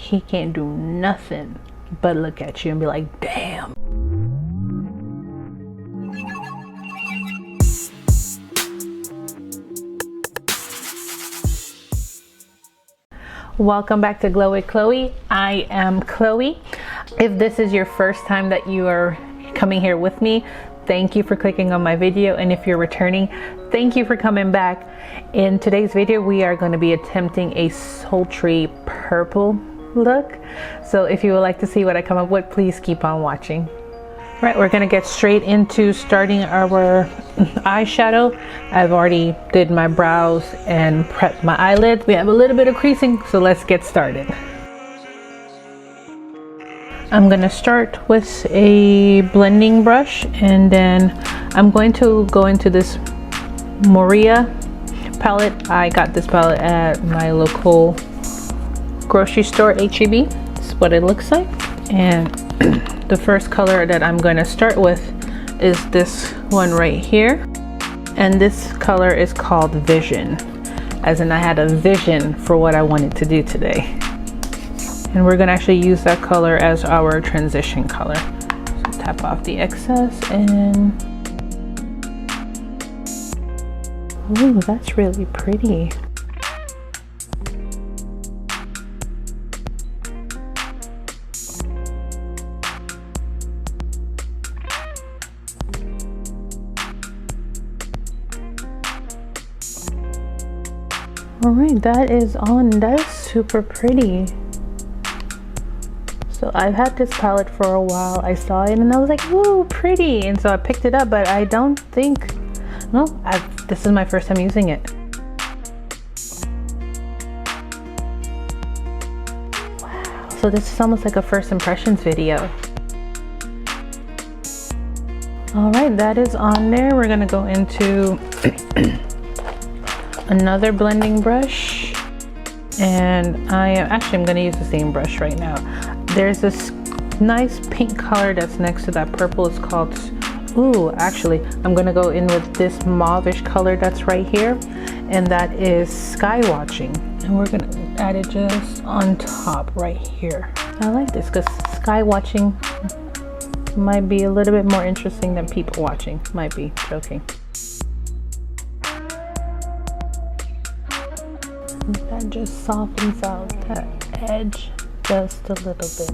he can't do nothing but look at you and be like, damn. Welcome back to Glow with Chloe. I am Chloe. If this is your first time that you are coming here with me, thank you for clicking on my video, and if you're returning, thank you for coming back. In today's video we are going to be attempting a sultry purple look, so if you would like to see what I come up with, please keep on watching. Right, we're going to get straight into starting our eyeshadow. I've already did my brows and prepped my eyelids. We have a little bit of creasing, so let's get started. I'm going to start with a blending brush, and then I'm going to go into this Moira palette. I got this palette at my local grocery store, H-E-B. This is what it looks like. And the first color that I'm going to start with is this one right here. And this color is called Vision, as in I had a vision for what I wanted to do today. And we're going to actually use that color as our transition color. So tap off the excess and... ooh, that's really pretty. All right, that is on. That is super pretty. So I've had this palette for a while. I saw it and I was like, woo, pretty. And so I picked it up, but I don't think, no, this is my first time using it. Wow. So this is almost like a first impressions video. All right, that is on there. We're gonna go into another blending brush, and I'm going to use the same brush right now. There's this nice pink color that's next to that purple. It's called, ooh, actually I'm going to go in with this mauve-ish color that's right here, and that is Skywatching, and we're going to add it just on top right here. I like this because Skywatching might be a little bit more interesting than people watching. Might be joking. That just softens out that edge just a little bit.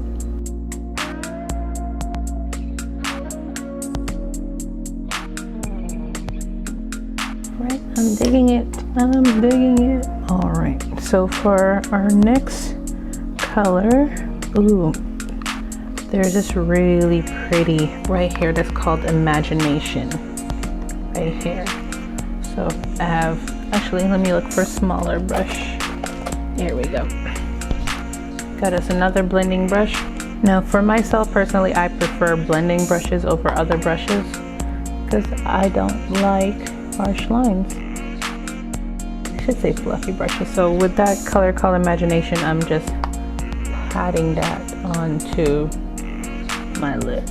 Right, I'm digging it. I'm digging it. All right, so for our next color, ooh, there's this really pretty right here that's called Imagination. Right here. So I have, actually, let me look for a smaller brush. Here we go. Got us another blending brush. Now for myself personally, I prefer blending brushes over other brushes because I don't like harsh lines. I should say fluffy brushes. So with that color called Imagination, I'm just patting that onto my lid.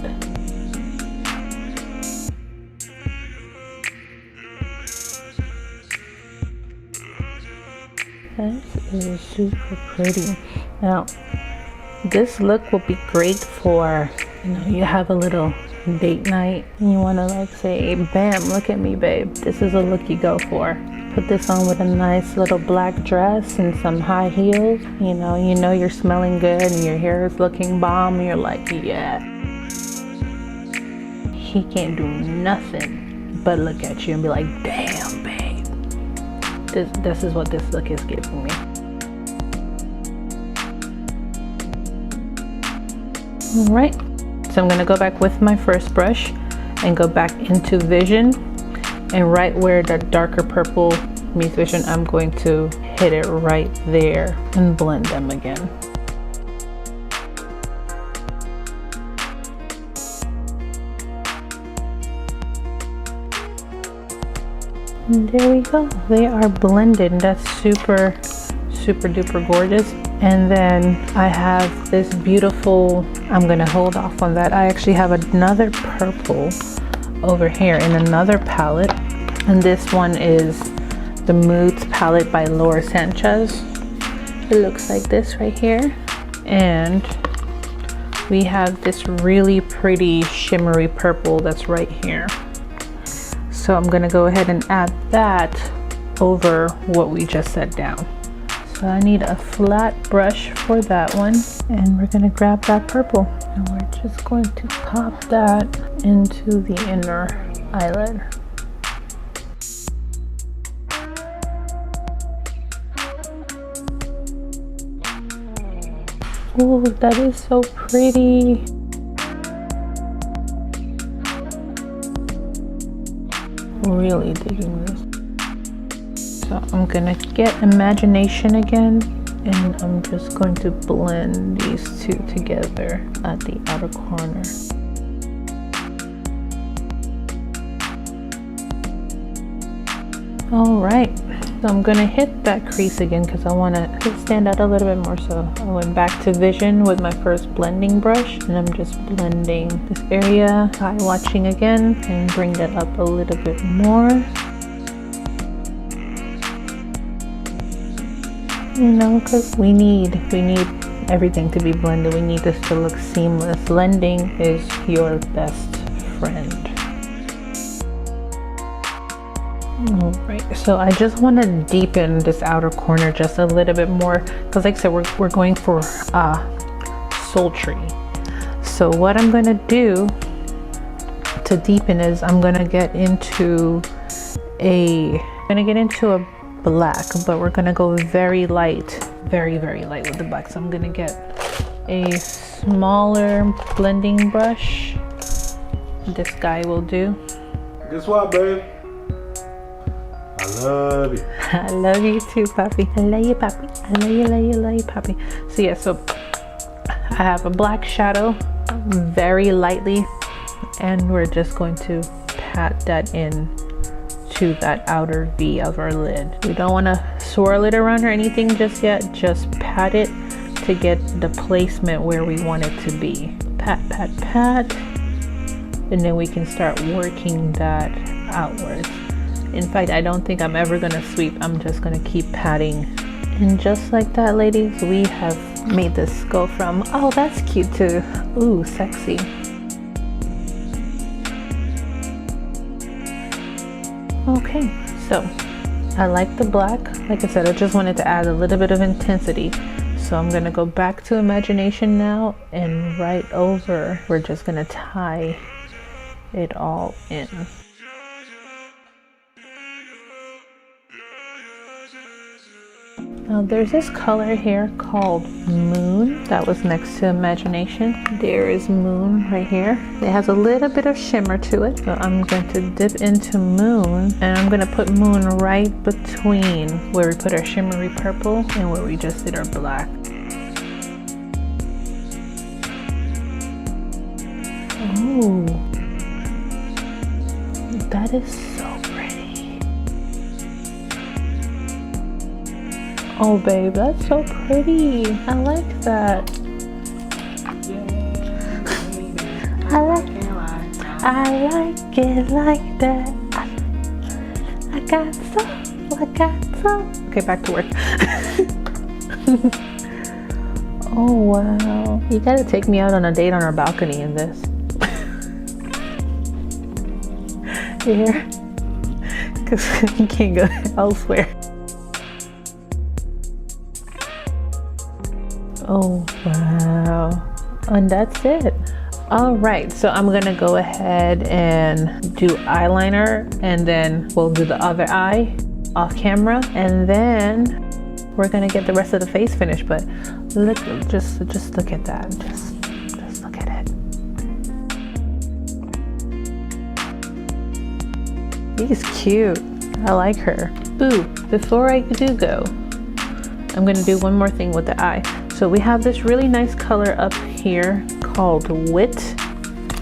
This is super pretty. Now, this look will be great for, you have a little date night and you want to like say, bam, look at me, babe. This is a look you go for. Put this on with a nice little black dress and some high heels. You know you're smelling good and your hair is looking bomb. And you're like, yeah. He can't do nothing but look at you and be like, damn, babe. This is what this look is giving me. All right, so I'm gonna go back with my first brush and go back into Vision, and right where the darker purple meets Vision, I'm going to hit it right there and blend them again. And there we go, they are blended. That's super duper gorgeous. And then I have this beautiful, I'm gonna hold off on that. I actually have another purple over here in another palette, and this one is the Moods palette by Sanchez. It looks like this right here. And we have this really pretty shimmery purple that's right here. So I'm gonna go ahead and add that over what we just set down. So I need a flat brush for that one, and we're gonna grab that purple and we're just going to pop that into the inner eyelid. Oh, that is so pretty. Really digging this. So I'm gonna get Imagination again, and I'm just going to blend these two together at the outer corner. All right, so I'm gonna hit that crease again because I want it to stand out a little bit more. So I went back to Vision with my first blending brush, and I'm just blending this area, Skywatching again, and bring that up a little bit more. You know, because we need everything to be blended. We need this to look seamless. Blending is your best friend. All right, so I just want to deepen this outer corner just a little bit more because, like I said, we're going for Sultry. So what I'm going to do to deepen is I'm going to get into a black, but we're gonna go very light, very light with the black. So I'm gonna get a smaller blending brush. This guy will do. Guess what, babe? I love you. I love you too, Papi. I love you, Papi. I love you, Papi. So yeah, so I have a black shadow very lightly, and we're just going to pat that in to that outer V of our lid. We don't want to swirl it around or anything just yet. Just pat it to get the placement where we want it to be. Pat, pat, pat. And then we can start working that outwards. In fact, I don't think I'm ever going to sweep. I'm just going to keep patting. And just like that, ladies, we have made this go from, oh, that's cute, to, ooh, sexy. Okay, so I like the black. Like I said, I just wanted to add a little bit of intensity. So I'm gonna go back to Imagination now, and right over, we're just gonna tie it all in. Now there's this color here called Moon that was next to Imagination. There is Moon right here. It has a little bit of shimmer to it. So I'm going to dip into Moon, and I'm going to put Moon right between where we put our shimmery purple and where we just did our black. Oh, that is so pretty. Oh babe, that's so pretty. I like that. I like it like that. I got some. Okay, back to work. Oh wow. You gotta take me out on a date on our balcony in this. Here. Because you can't go elsewhere. Oh wow, and that's it. All right, so I'm gonna go ahead and do eyeliner, and then we'll do the other eye off camera, and then we're gonna get the rest of the face finished. But look, just look at that. Just look at it. She's cute. I like her. Ooh, before I do go, I'm gonna do one more thing with the eye. So we have this really nice color up here called Wit.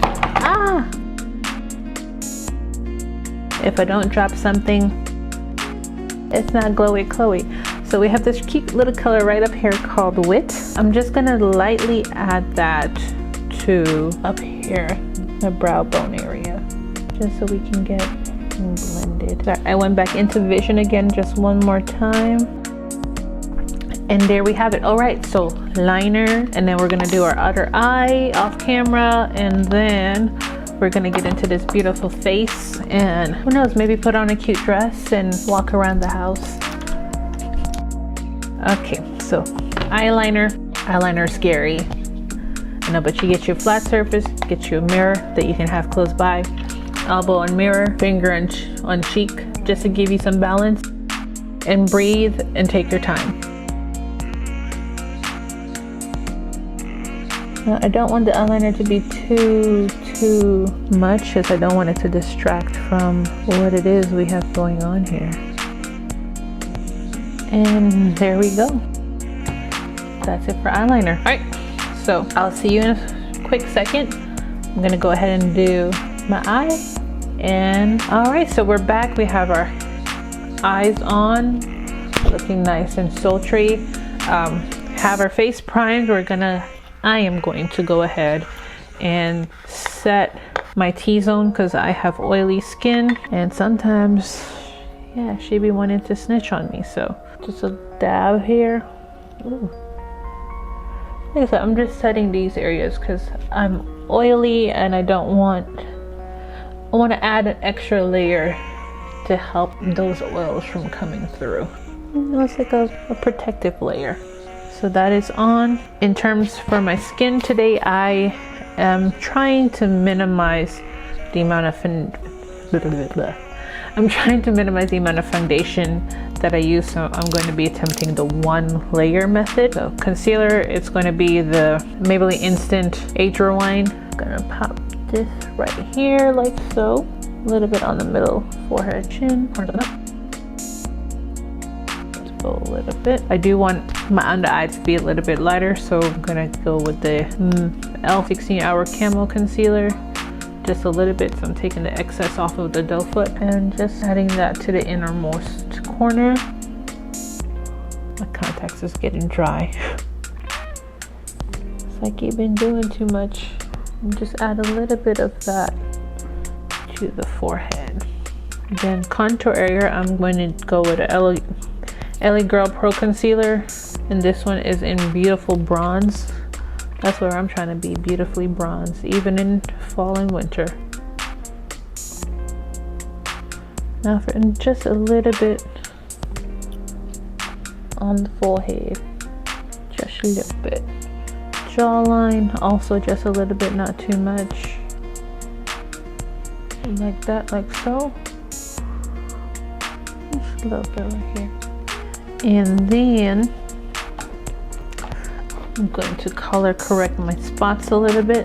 Ah! If I don't drop something, it's not glowy Chloe. So we have this cute little color right up here called Wit. I'm just gonna lightly add that to up here, the brow bone area, just so we can get blended. So I went back into Vision again just one more time. And there we have it. All right, so liner, and then we're gonna do our other eye off camera, and then we're gonna get into this beautiful face, and who knows, maybe put on a cute dress and walk around the house. Okay, so eyeliner is scary. I know, but you get you a flat surface, get you a mirror that you can have close by, elbow on mirror, finger on cheek, just to give you some balance, and breathe and take your time. Now, I don't want the eyeliner to be too much, because I don't want it to distract from what it is we have going on here. And there we go. That's it for eyeliner. All right, so I'll see you in a quick second. I'm gonna go ahead and do my eye. And all right, so we're back. We have our eyes on, looking nice and sultry. Have our face primed. I am going to go ahead and set my T-zone because I have oily skin, and sometimes, yeah, she be wanting to snitch on me. So just a dab here. Ooh. Like I said, I'm just setting these areas because I'm oily and I want to add an extra layer to help those oils from coming through. It's like a protective layer. So that is on. In terms for my skin today, I am trying to minimize the amount of foundation that I use, so I'm going to be attempting the one layer method. So concealer, it's going to be the Maybelline Instant Age Rewind. I'm gonna pop this right here like so, a little bit on the middle forehead, chin, a little bit. I do want my under eye to be a little bit lighter, so I'm gonna go with the E.L.F 16-hour camo concealer, just a little bit. So I'm taking the excess off of the doe foot and just adding that to the innermost corner. My contacts is getting dry. It's like you've been doing too much. And just add a little bit of that to the forehead. Then contour area, I'm going to go with a L.A.Girl Pro Concealer, and this one is in beautiful bronze. That's where I'm trying to be, beautifully bronze, even in fall and winter. Now for just a little bit on the forehead, just a little bit. Jawline, also just a little bit, not too much. Like that, like so. Just a little bit right here. And then I'm going to color correct my spots a little bit.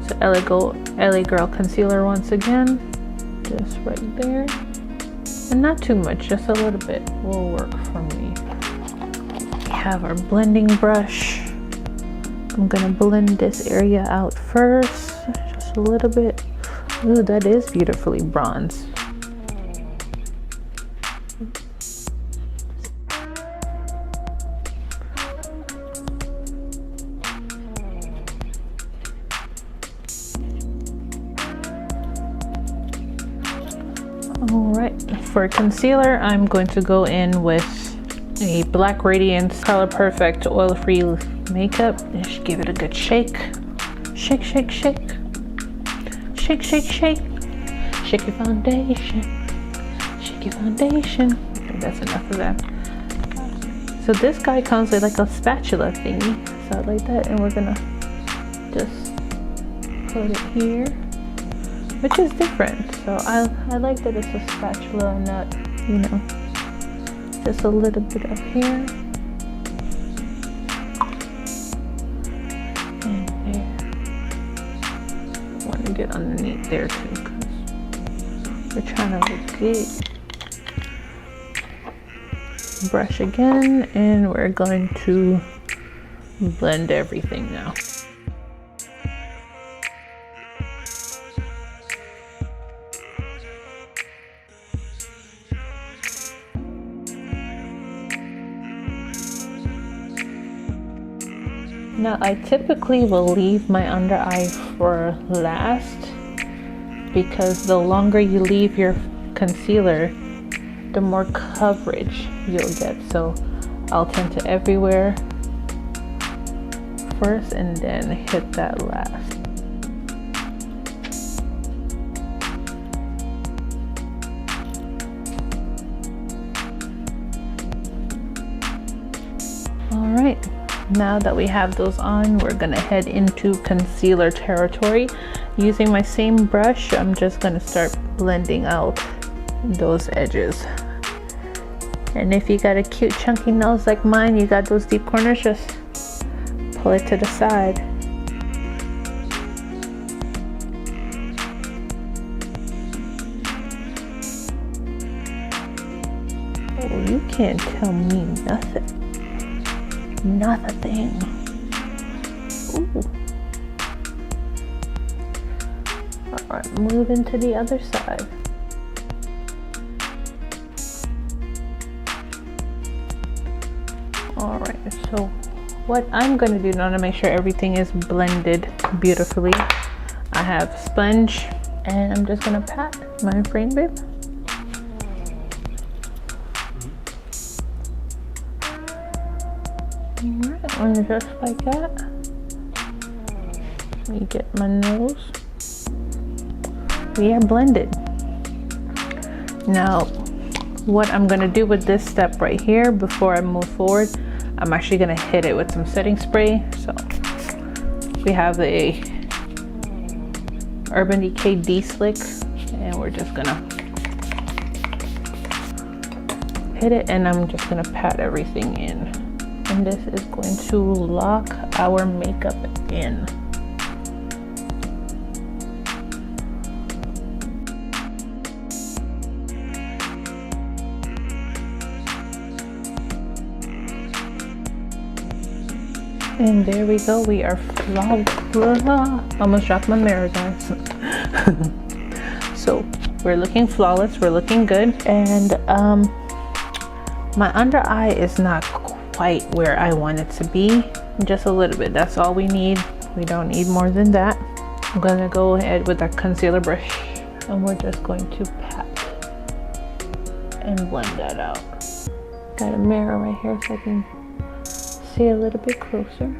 So L.A.Girl concealer once again, just right there. And not too much, just a little bit will work for me. We have our blending brush. I'm gonna blend this area out first, just a little bit. Ooh, that is beautifully bronze. Alright, for concealer, I'm going to go in with a black Radiance Color Perfect oil-free makeup. Just give it a good shake. Shake, shake, shake. Shake, shake, shake. Shake your foundation. Shake your foundation. I think that's enough of that. So this guy comes with like a spatula thingy. So like that, and we're gonna just put it here, which is different. So I like that it's a spatula and not, you know, just a little bit up here. And there. I want to get underneath there too, because we're trying to look good. Brush again, and we're going to blend everything now. Now I typically will leave my under eye for last, because the longer you leave your concealer, the more coverage you'll get. So I'll tend to everywhere first and then hit that last. Alright, now that we have those on, we're gonna head into concealer territory. Using my same brush, I'm just gonna start blending out those edges. And if you got a cute chunky nose like mine, you got those deep corners, just pull it to the side. Oh, you can't tell me nothing. Not a thing. Ooh. Alright, moving to the other side. Alright, so what I'm going to do now to make sure everything is blended beautifully, I have sponge and I'm just going to pat my frame, babe. Alright, and just like that. Let me get my nose. We are blended. Now, what I'm going to do with this step right here before I move forward, I'm actually going to hit it with some setting spray. So we have the Urban Decay D-Slick and we're just going to hit it, and I'm just going to pat everything in. And this is going to lock our makeup in. And there we go, we are flawless. Almost dropped my mirror, guys. So we're looking flawless, we're looking good. And my under eye is not quite where I want it to be. Just a little bit, that's all we need. We don't need more than that. I'm gonna go ahead with that concealer brush and we're just going to pat and blend that out. Got a mirror right here so I can see a little bit closer.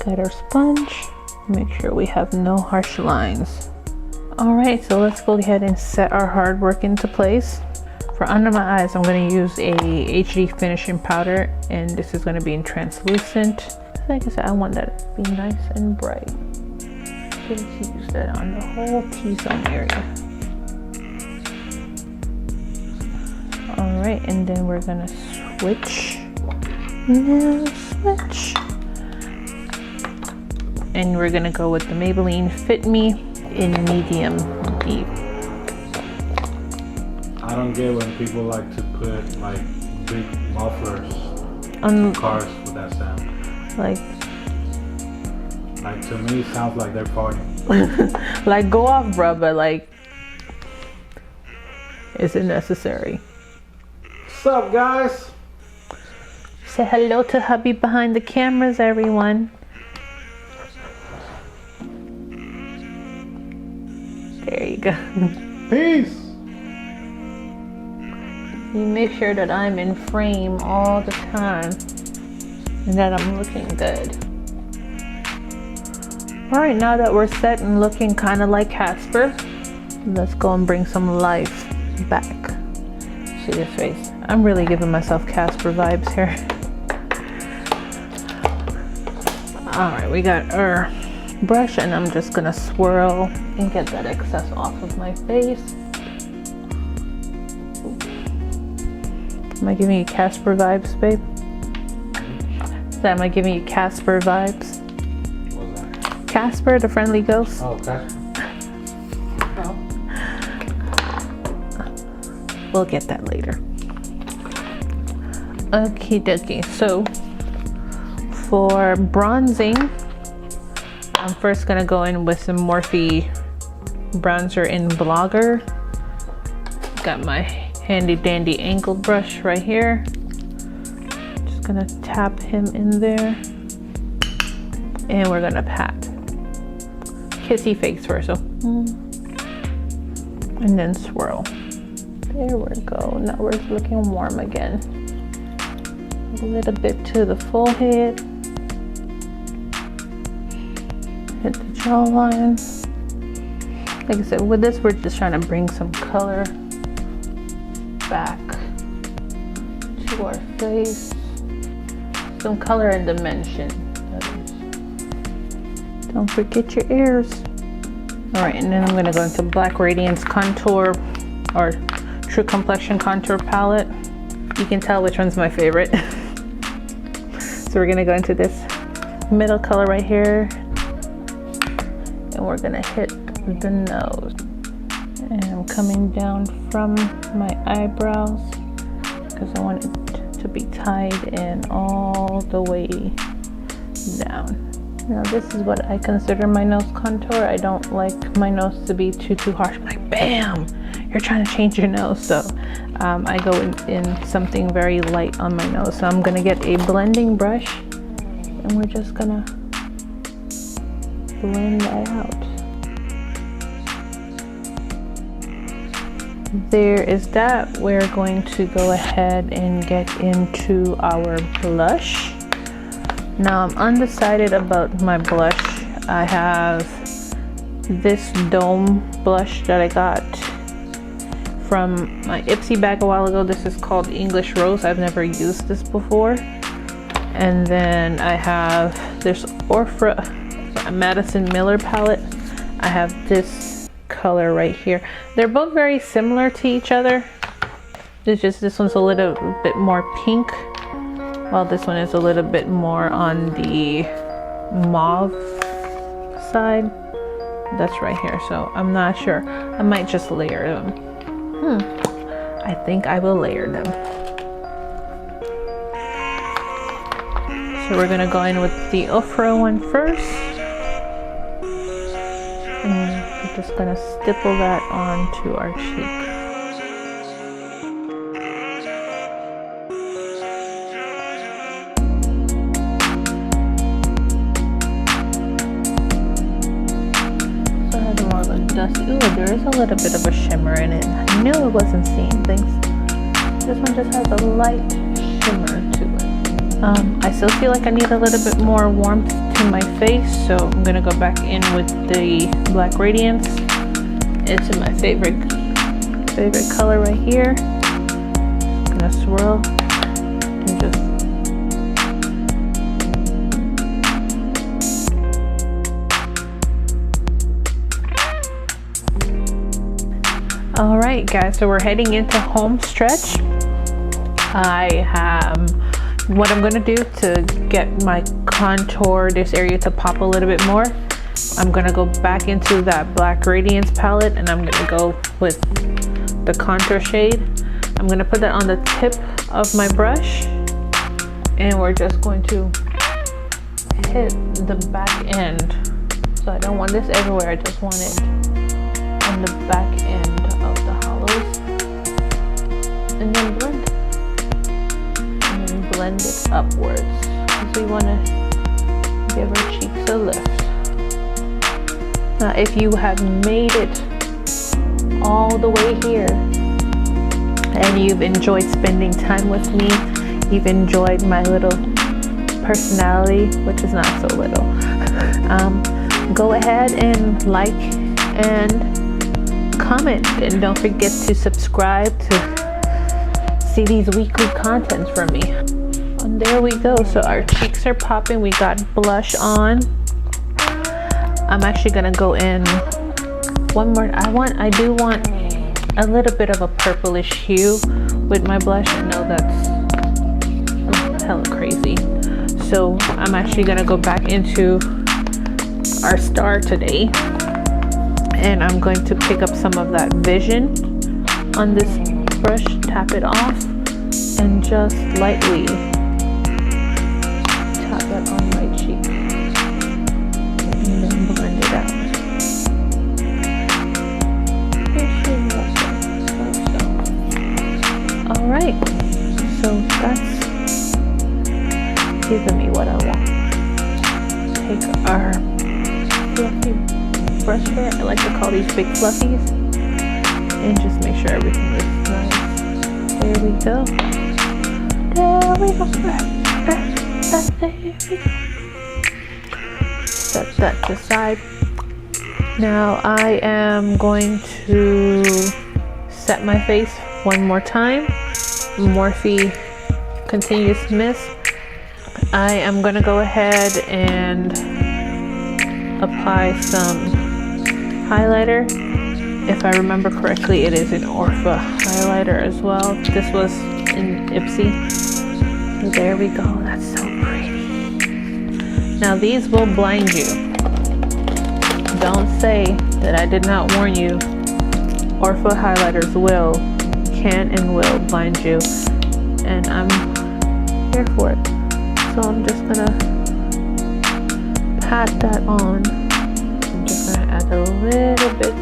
Got our sponge. Make sure we have no harsh lines. All right, so let's go ahead and set our hard work into place. For under my eyes, I'm going to use a HD finishing powder, and this is going to be in translucent. Like I said, I want that to be nice and bright. Just use that on the whole T-zone area. All right, and then we're gonna switch. Now switch. And we're gonna go with the Maybelline Fit Me in medium deep. I don't get when people like to put like big mufflers on cars with that sound. Like to me, it sounds like they're farting. like, go off, bruh, but like, is it necessary? What's up, guys? Say hello to hubby behind the cameras, everyone. There you go. Peace. You make sure that I'm in frame all the time and that I'm looking good. All right, now that we're set and looking kind of like Casper, let's go and bring some life back to this face. I'm really giving myself Casper vibes here. All right, we got our brush and I'm just gonna swirl and get that excess off of my face. Am I giving you Casper vibes, babe? Am I giving you Casper vibes? What was that? Casper, the friendly ghost. Oh, Casper. Oh. We'll get that later. Okie dokie. So for bronzing, I'm first gonna go in with some Morphe bronzer in Blogger. Got my handy dandy angled brush right here. Just gonna tap him in there. And we're gonna pat. Kissy face first, so. And then swirl. There we go. Now we're looking warm again. A little bit to the forehead. Hit the jawline. Like I said, with this, we're just trying to bring some color back to our face. Some color and dimension. Don't forget your ears. All right, and then I'm gonna go into Black Radiance Contour or True Complexion Contour Palette. You can tell which one's my favorite. So we're gonna go into this middle color right here. And we're gonna hit the nose. And I'm coming down from my eyebrows because I want it to be tied in all the way down. Now this is what I consider my nose contour. I don't like my nose to be too harsh. I'm like, bam, you're trying to change your nose. So I go in something very light on my nose. So I'm gonna get a blending brush and we're just gonna blend that out. There is that. We're going to go ahead and get into our blush. Now I'm undecided about my blush. I have this dome blush that I got from my Ipsy bag a while ago. This is called English Rose. I've never used this before. And then I have this Madison Miller palette. I have this color right here. They're both very similar to each other. It's just this one's a little bit more pink, while this one is a little bit more on the mauve side. That's right here. So I'm not sure. I might just layer them. I think I will layer them. So we're gonna go in with the Ofra one first. And we're just gonna stipple that onto our cheek. Ooh, there is a little bit of a shimmer in it. I knew it wasn't seeing things. This one just has a light shimmer to it. I still feel like I need a little bit more warmth to my face, so I'm gonna go back in with the Black Radiance. It's my favorite color right here. I'm gonna swirl and just all right, guys, so we're heading into home stretch. What I'm gonna do to get my contour, this area to pop a little bit more, I'm gonna go back into that Black Radiance palette and I'm gonna go with the contour shade. I'm gonna put that on the tip of my brush and we're just going to hit the back end. So I don't want this everywhere, I just want it on the back end of the hollows, and then blend it upwards because we want to give our cheeks a lift. Now if you have made it all the way here and you've enjoyed spending time with me, you've enjoyed my little personality, which is not so little, go ahead and like and comment, and don't forget to subscribe to see these weekly contents from me. And there we go. So our cheeks are popping. We got blush on. I'm actually gonna go in one more. I do want a little bit of a purplish hue with my blush. I know that's hella crazy. So I'm actually gonna go back into our star today. And I'm going to pick up some of that Vision on this brush, tap it off, and just lightly tap that on my cheek. And then blend it out. Alright, so that's giving me what I want. Take brush hair. I like to call these big fluffies. And just make sure everything looks nice. There we go. There we go. There we go. Set that to the side. Now I am going to set my face one more time. Morphe Continuous Mist. I am going to go ahead and apply some highlighter. If I remember correctly, it is an Orpha highlighter as well. This was in Ipsy. There we go. That's so pretty. Now these will blind you. Don't say that I did not warn you. Orpha highlighters can and will blind you. And I'm here for it. So I'm just gonna pat that on. I'm just gonna add a little bit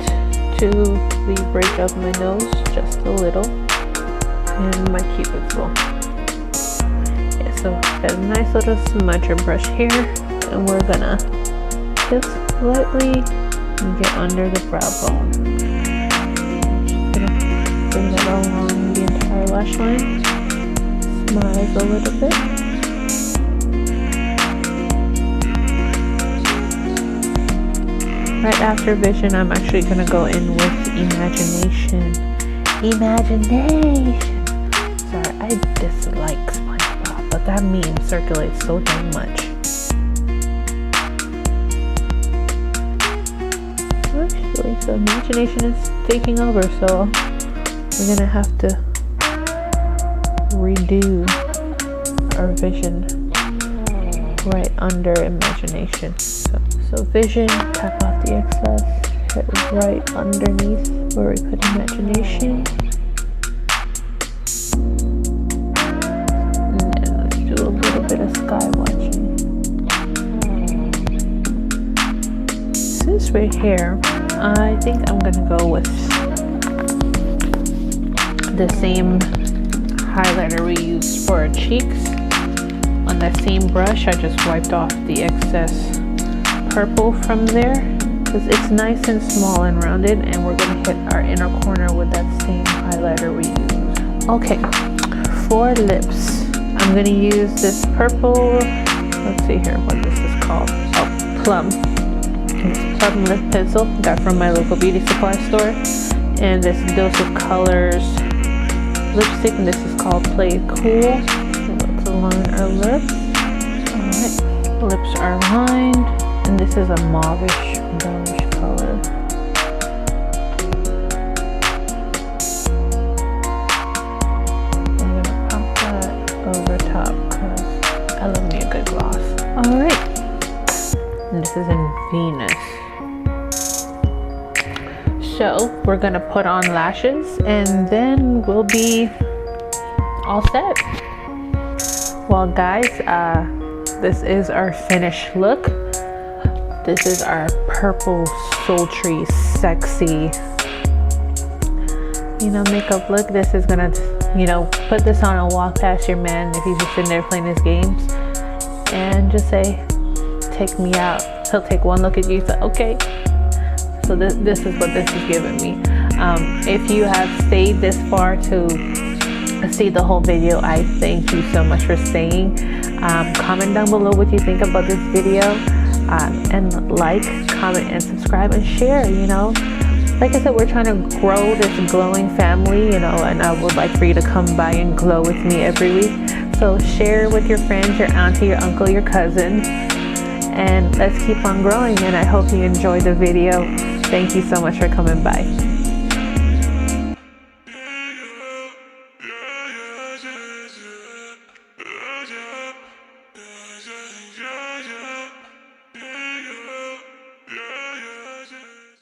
to the bridge of my nose, just a little, and my cupid's bow. Yeah, so got a nice little smudger brush here, and we're gonna just lightly get under the brow bone. Just gonna bring that along the entire lash line. Smile a little bit. Right after Vision, I'm actually gonna go in with Imagination. Imagination! Sorry, I dislike SpongeBob, but that meme circulates so damn much. Actually, so Imagination is taking over, so we're gonna have to redo our Vision right under Imagination. So Vision, tap off the excess, hit right underneath where we put Imagination. And then let's do a little bit of Skywatching. Since we're here, I think I'm gonna go with the same highlighter we used for our cheeks. On that same brush, I just wiped off the excess purple from there because it's nice and small and rounded, and we're going to hit our inner corner with that same highlighter we used. Okay, for lips, I'm going to use this purple, let's see here what this is called. Oh, Plum. It's Plum lip pencil, got from my local beauty supply store. And this Dose of Colors lipstick, and this is called Play Cool. So let's align our lips. Alright, lips are lined. And this is a mauvish brownish color. I'm gonna pop that over top because I love me a good gloss. Alright. And this is in Venus. So we're gonna put on lashes and then we'll be all set. Well guys, this is our finished look. This is our purple, sultry, sexy, makeup look. This is gonna, put this on and walk past your man if he's just sitting there playing his games and just say, take me out. He'll take one look at you and say, okay. So this is what this is giving me. If you have stayed this far to see the whole video, I thank you so much for staying. Comment down below what you think about this video. And like, comment, and subscribe, and share. Like I said, we're trying to grow this glowing family, and I would like for you to come by and glow with me every week. So share with your friends, your auntie, your uncle, your cousin, and let's keep on growing. And I hope you enjoyed the video. Thank you so much for coming by.